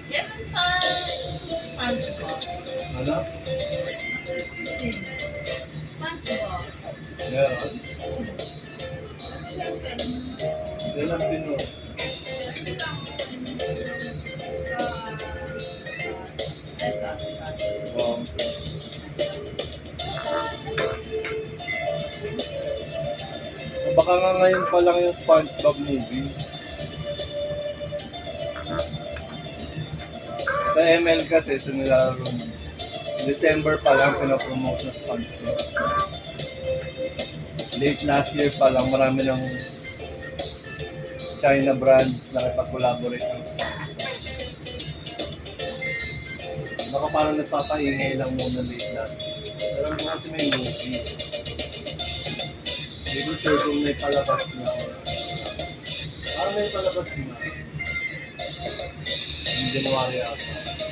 Meron pa SpongeBob. Ano? SpongeBob. Meron. Siyempre, Yan ang Pinoy. Wow. Baka nga ngayon pa lang yung SpongeBob movie. Sa ML kasi, sa nilalaro mo. December pa lang pinapromote ng SpongeBob. Late last year pa lang, marami ng China brands na nakipag-collaborate ng SpongeBob. Baka parang nagpapaingay lang muna late last year. Pero mo kasi may movie. Hindi ko sure kung may palabas na. May palabas na. Hindi January ako.